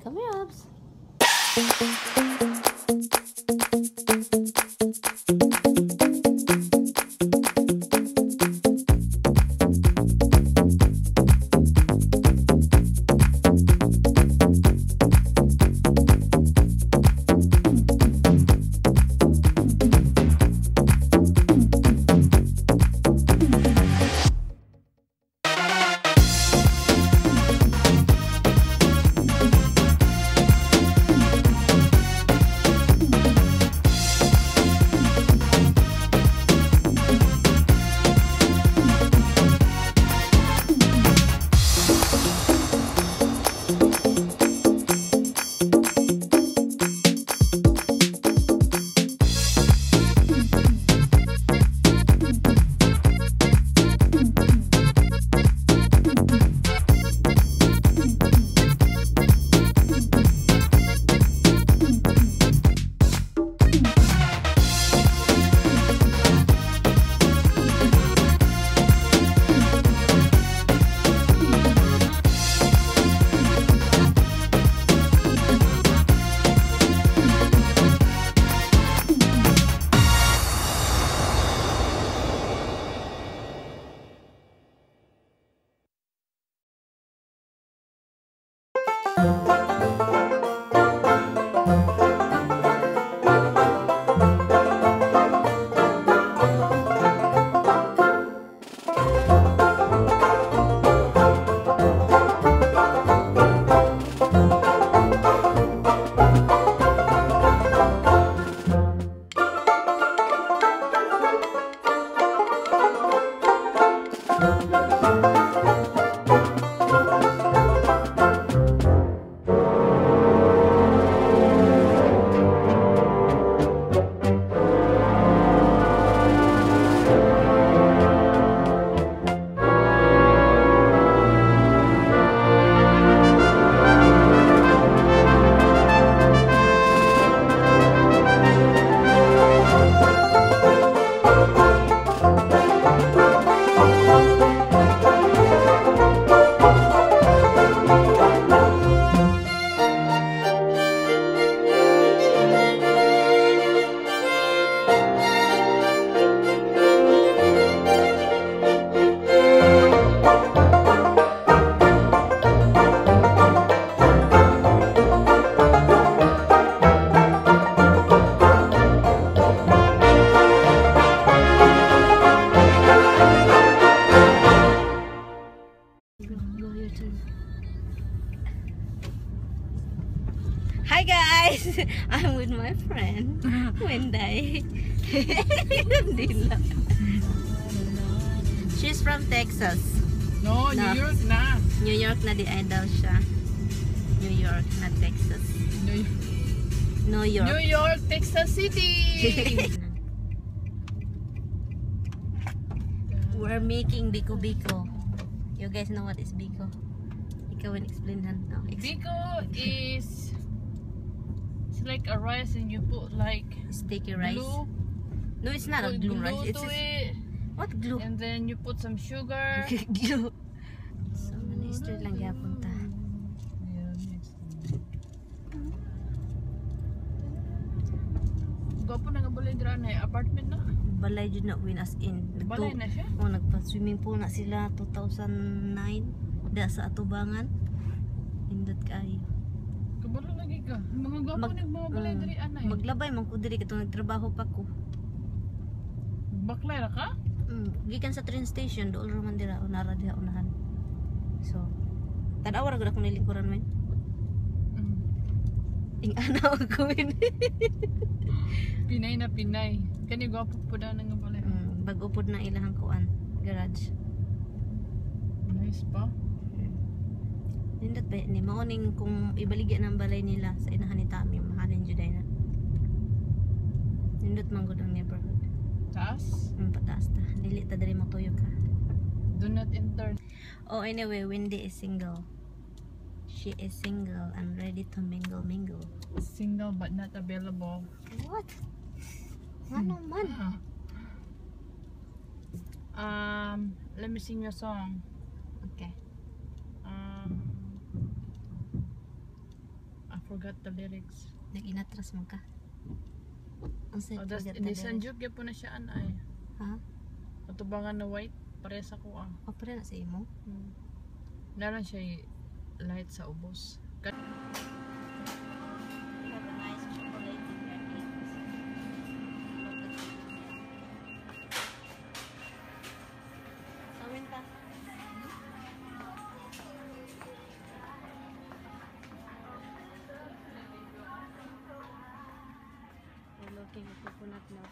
Come here, Obs. Hi guys! I'm with my friend Wenday. She's from Texas. No, New York na. New York na di ay daw siya. New York na Texas. New York. New York, Texas City. We're making biko biko. You guys know what is biko? Ikaw will explain that now. Biko is like a rice and you put like Sticky rice. glue. No, it's not a glue rice. It's to just, it. what glue? And then you put some sugar. Glue. So, straight lang gapunta. Gwapo na nga balay dira na apartment na. Balay jud na win as in. Balay na siya. Oh, nagpa-swimming pool na sila 2009 da sa atubangan. Indot kayo. Kabalo lagi ka. Mga gwapo mga balay diri anay. Maglabay man ko diri katong nagtrabaho pa ko. Baklay ra ka? Gikan sa train station dool ra man dira unara diha unahan. So, tanaw ra gud ako nilingkuran man. Ing anaw ko min. Pinay na Pinay. Kani gwapo po daw nga balay. Bago pod na ilahang kuan, garage. Nice pa. Nindot ba ni maoning kung ibaligya ng balay nila sa inahan ni Tami, mahalin jud na. Nindot man gud ang neighborhood. Taas? Pataas ta. Dili ta diri matuyok ka. Do not enter. Oh, anyway, Wendy is single. She is single and ready to mingle. Single but not available. What? Ano man? Let me sing you a song. Okay. forgot the lyrics. Nag-inatras mo ka. Ang Oh, sa'yo das forget di na sanjuk gyud po na siya anay. Ha? Atubangan na white pares ako ah. O, pala na sa imo? Naran siya light sa ubos. We have a nice chocolate in your cakes. Sawin ka. We're looking at coconut milk.